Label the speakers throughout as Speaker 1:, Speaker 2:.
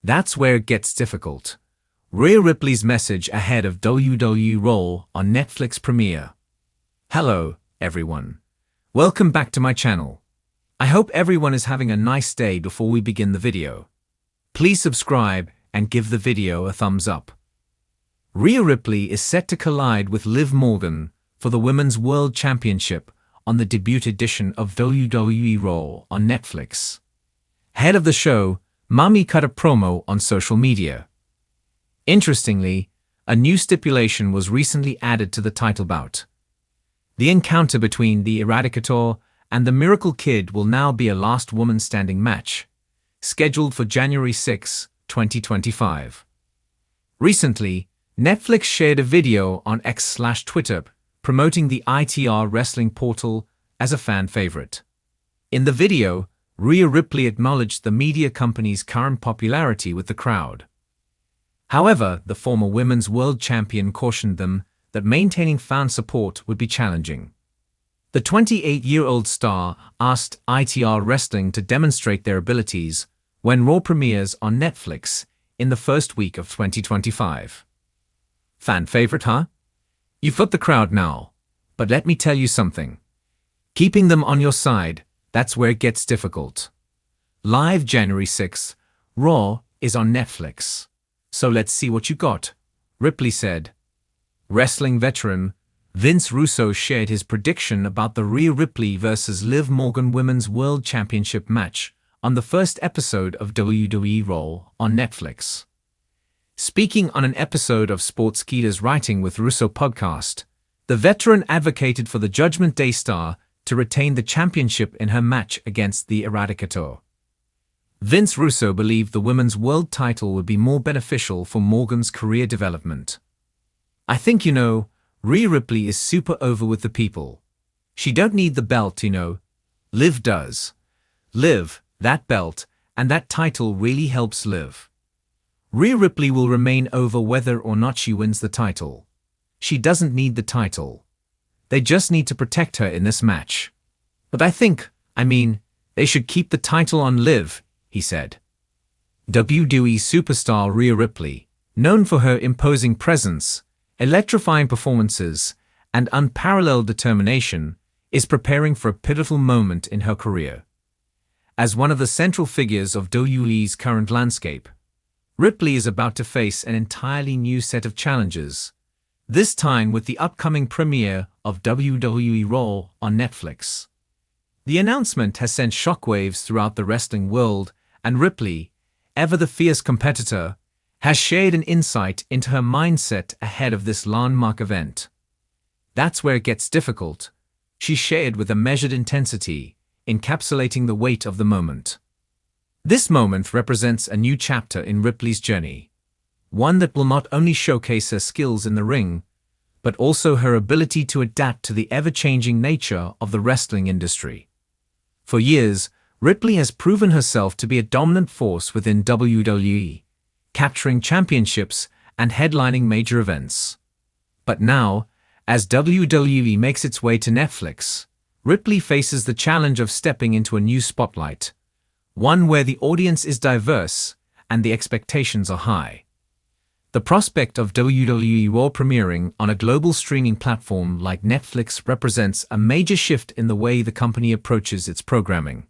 Speaker 1: That's where it gets difficult. Rhea Ripley's message ahead of WWE Raw on Netflix premiere. Hello, everyone. Welcome back to my channel. I hope everyone is having a nice day before we begin the video. Please subscribe and give the video a thumbs up. Rhea Ripley is set to collide with Liv Morgan for the Women's World Championship on the debut edition of WWE Raw on Netflix. Head of the show, Mami cut a promo on social media. Interestingly, a new stipulation was recently added to the title bout. The encounter between the Eradicator and the Miracle Kid will now be a last woman standing match, scheduled for January 6, 2025. Recently, Netflix shared a video on X/Twitter promoting the ITR wrestling portal as a fan favorite. In the video, Rhea Ripley acknowledged the media company's current popularity with the crowd. However, the former Women's World Champion cautioned them that maintaining fan support would be challenging. The 28-year-old star asked ITR Wrestling to demonstrate their abilities when Raw premieres on Netflix in the first week of 2025. Fan favorite, huh? You've got the crowd now, but let me tell you something. Keeping them on your side, that's where it gets difficult. Live January 6th, Raw is on Netflix. So let's see what you got, Ripley said. Wrestling veteran Vince Russo shared his prediction about the Rhea Ripley vs. Liv Morgan Women's World Championship match on the first episode of WWE Raw on Netflix. Speaking on an episode of Sportskeeda's Writing with Russo podcast, the veteran advocated for the Judgment Day star to retain the championship in her match against the Eradicator. Vince Russo believed the women's world title would be more beneficial for Morgan's career development. I think, Rhea Ripley is super over with the people. She don't need the belt, Liv does. Liv, that belt, and that title really helps Liv. Rhea Ripley will remain over whether or not she wins the title. She doesn't need the title. They just need to protect her in this match. But I think, they should keep the title on Liv, he said. WWE superstar Rhea Ripley, known for her imposing presence, electrifying performances, and unparalleled determination, is preparing for a pivotal moment in her career. As one of the central figures of WWE's current landscape, Ripley is about to face an entirely new set of challenges, this time with the upcoming premiere of WWE Raw on Netflix. The announcement has sent shockwaves throughout the wrestling world, and Ripley, ever the fierce competitor, has shared an insight into her mindset ahead of this landmark event. That's where it gets difficult, she shared with a measured intensity, encapsulating the weight of the moment. This moment represents a new chapter in Ripley's journey, one that will not only showcase her skills in the ring, but also her ability to adapt to the ever-changing nature of the wrestling industry. For years, Ripley has proven herself to be a dominant force within WWE, capturing championships and headlining major events. But now, as WWE makes its way to Netflix, Ripley faces the challenge of stepping into a new spotlight, one where the audience is diverse and the expectations are high. The prospect of WWE Raw premiering on a global streaming platform like Netflix represents a major shift in the way the company approaches its programming.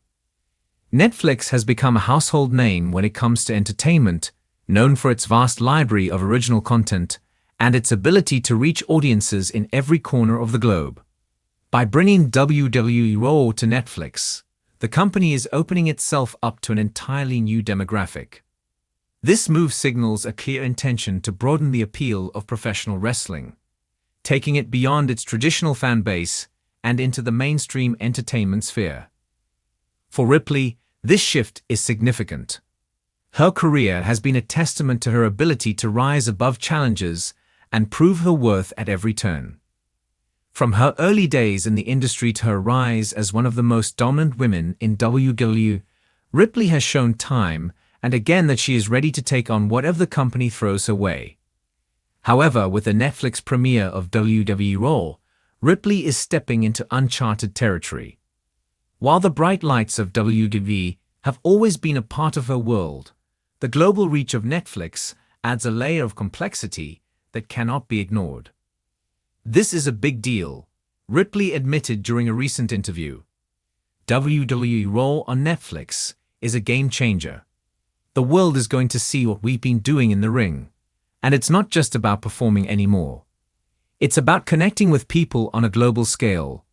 Speaker 1: Netflix has become a household name when it comes to entertainment, known for its vast library of original content and its ability to reach audiences in every corner of the globe. By bringing WWE Raw to Netflix, the company is opening itself up to an entirely new demographic. This move signals a clear intention to broaden the appeal of professional wrestling, taking it beyond its traditional fan base and into the mainstream entertainment sphere. For Ripley, this shift is significant. Her career has been a testament to her ability to rise above challenges and prove her worth at every turn. From her early days in the industry to her rise as one of the most dominant women in WWE, Ripley has shown time and again that she is ready to take on whatever the company throws her way. However, with the Netflix premiere of WWE Raw, Ripley is stepping into uncharted territory. While the bright lights of WWE have always been a part of her world, The global reach of Netflix adds a layer of complexity that cannot be ignored. This is a big deal, Ripley admitted during a recent interview. WWE Raw on Netflix is a game changer. The world is going to see what we've been doing in the ring. And it's not just about performing anymore. It's about connecting with people on a global scale,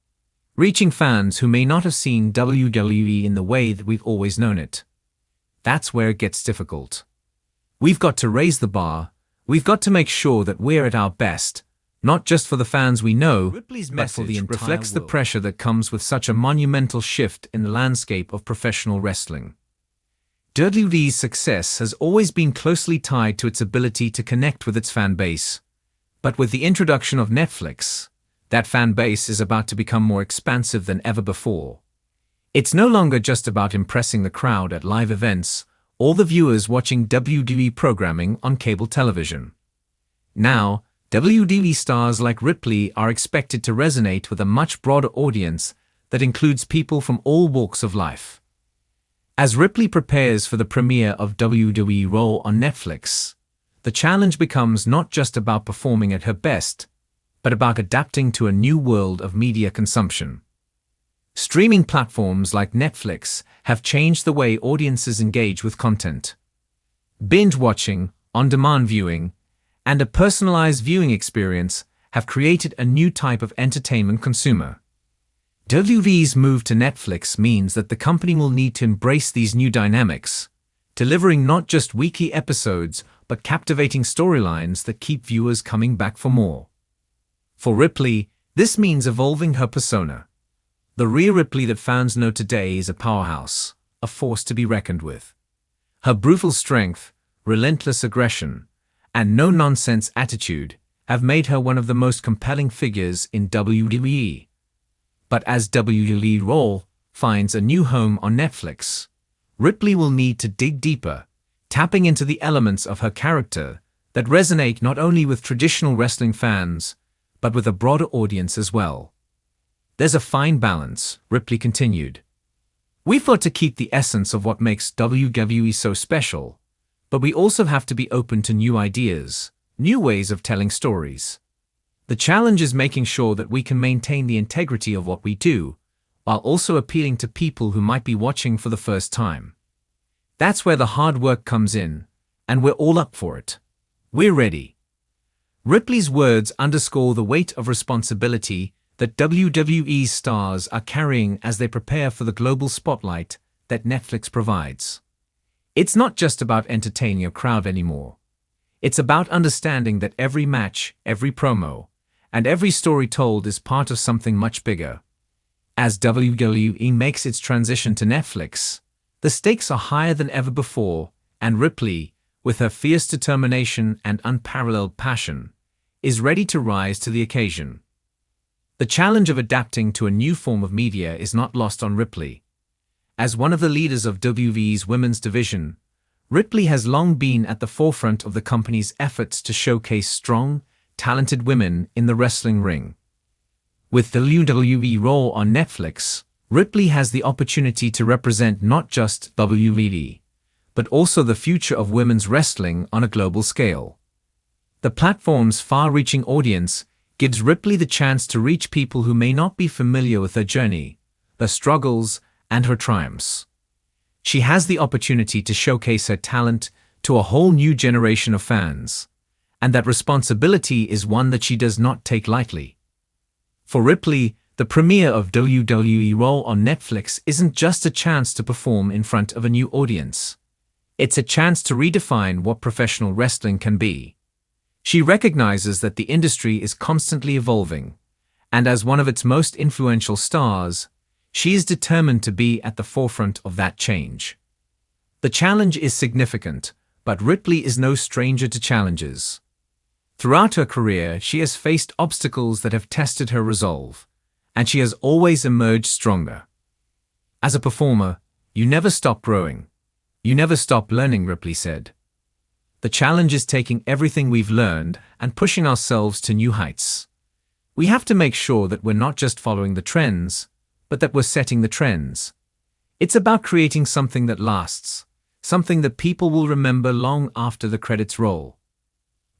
Speaker 1: reaching fans who may not have seen WWE in the way that we've always known it. That's where it gets difficult. We've got to raise the bar. We've got to make sure that we're at our best, not just for the fans we know,
Speaker 2: Ripley's
Speaker 1: but for the
Speaker 2: message
Speaker 1: entire
Speaker 2: reflects
Speaker 1: world. The pressure that comes with such a monumental shift in the landscape of professional wrestling. WWE's success has always been closely tied to its ability to connect with its fan base. But with the introduction of Netflix, that fan base is about to become more expansive than ever before. It's no longer just about impressing the crowd at live events or the viewers watching WWE programming on cable television. Now, WWE stars like Ripley are expected to resonate with a much broader audience that includes people from all walks of life. As Ripley prepares for the premiere of WWE Raw on Netflix, the challenge becomes not just about performing at her best, but about adapting to a new world of media consumption. Streaming platforms like Netflix have changed the way audiences engage with content. Binge watching, on-demand viewing, and a personalized viewing experience have created a new type of entertainment consumer. WWE's move to Netflix means that the company will need to embrace these new dynamics, delivering not just weekly episodes but captivating storylines that keep viewers coming back for more. For Ripley, this means evolving her persona. The Rhea Ripley that fans know today is a powerhouse, a force to be reckoned with. Her brutal strength, relentless aggression, and no-nonsense attitude have made her one of the most compelling figures in WWE. But as WWE Raw finds a new home on Netflix, Ripley will need to dig deeper, tapping into the elements of her character that resonate not only with traditional wrestling fans, but with a broader audience as well. There's a fine balance, Ripley continued. We fought to keep the essence of what makes WWE so special, but we also have to be open to new ideas, new ways of telling stories. The challenge is making sure that we can maintain the integrity of what we do, while also appealing to people who might be watching for the first time. That's where the hard work comes in, and we're all up for it. We're ready. Ripley's words underscore the weight of responsibility that WWE's stars are carrying as they prepare for the global spotlight that Netflix provides. It's not just about entertaining a crowd anymore. It's about understanding that every match, every promo, and every story told is part of something much bigger. As WWE makes its transition to Netflix, the stakes are higher than ever before, and Ripley, with her fierce determination and unparalleled passion, is ready to rise to the occasion. The challenge of adapting to a new form of media is not lost on Ripley. As one of the leaders of WWE's women's division, Ripley has long been at the forefront of the company's efforts to showcase strong, talented women in the wrestling ring. With WWE Raw on Netflix, Ripley has the opportunity to represent not just WWE, but also the future of women's wrestling on a global scale. The platform's far-reaching audience gives Ripley the chance to reach people who may not be familiar with her journey, her struggles, and her triumphs. She has the opportunity to showcase her talent to a whole new generation of fans, and that responsibility is one that she does not take lightly. For Ripley, the premiere of WWE Raw on Netflix isn't just a chance to perform in front of a new audience. It's a chance to redefine what professional wrestling can be. She recognizes that the industry is constantly evolving, and as one of its most influential stars, she is determined to be at the forefront of that change. The challenge is significant, but Ripley is no stranger to challenges. Throughout her career, she has faced obstacles that have tested her resolve, and she has always emerged stronger. As a performer, you never stop growing. You never stop learning, Ripley said. The challenge is taking everything we've learned and pushing ourselves to new heights. We have to make sure that we're not just following the trends, but that we're setting the trends. It's about creating something that lasts, something that people will remember long after the credits roll.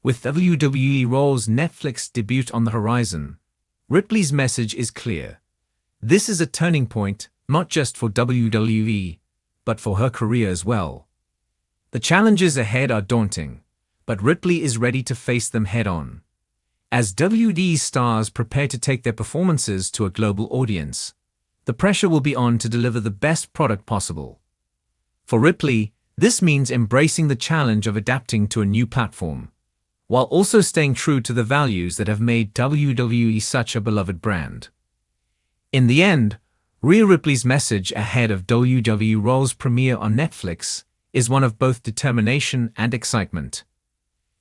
Speaker 1: With WWE Raw's Netflix debut on the horizon, Ripley's message is clear. This is a turning point, not just for WWE, but for her career as well. The challenges ahead are daunting, but Ripley is ready to face them head-on. As WWE stars prepare to take their performances to a global audience, the pressure will be on to deliver the best product possible. For Ripley, this means embracing the challenge of adapting to a new platform, while also staying true to the values that have made WWE such a beloved brand. In the end, Rhea Ripley's message ahead of WWE Raw's premiere on Netflix is one of both determination and excitement.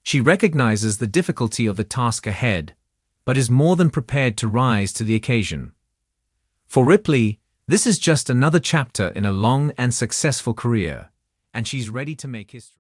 Speaker 1: She recognizes the difficulty of the task ahead, but is more than prepared to rise to the occasion. For Ripley, this is just another chapter in a long and successful career, and she's ready to make history.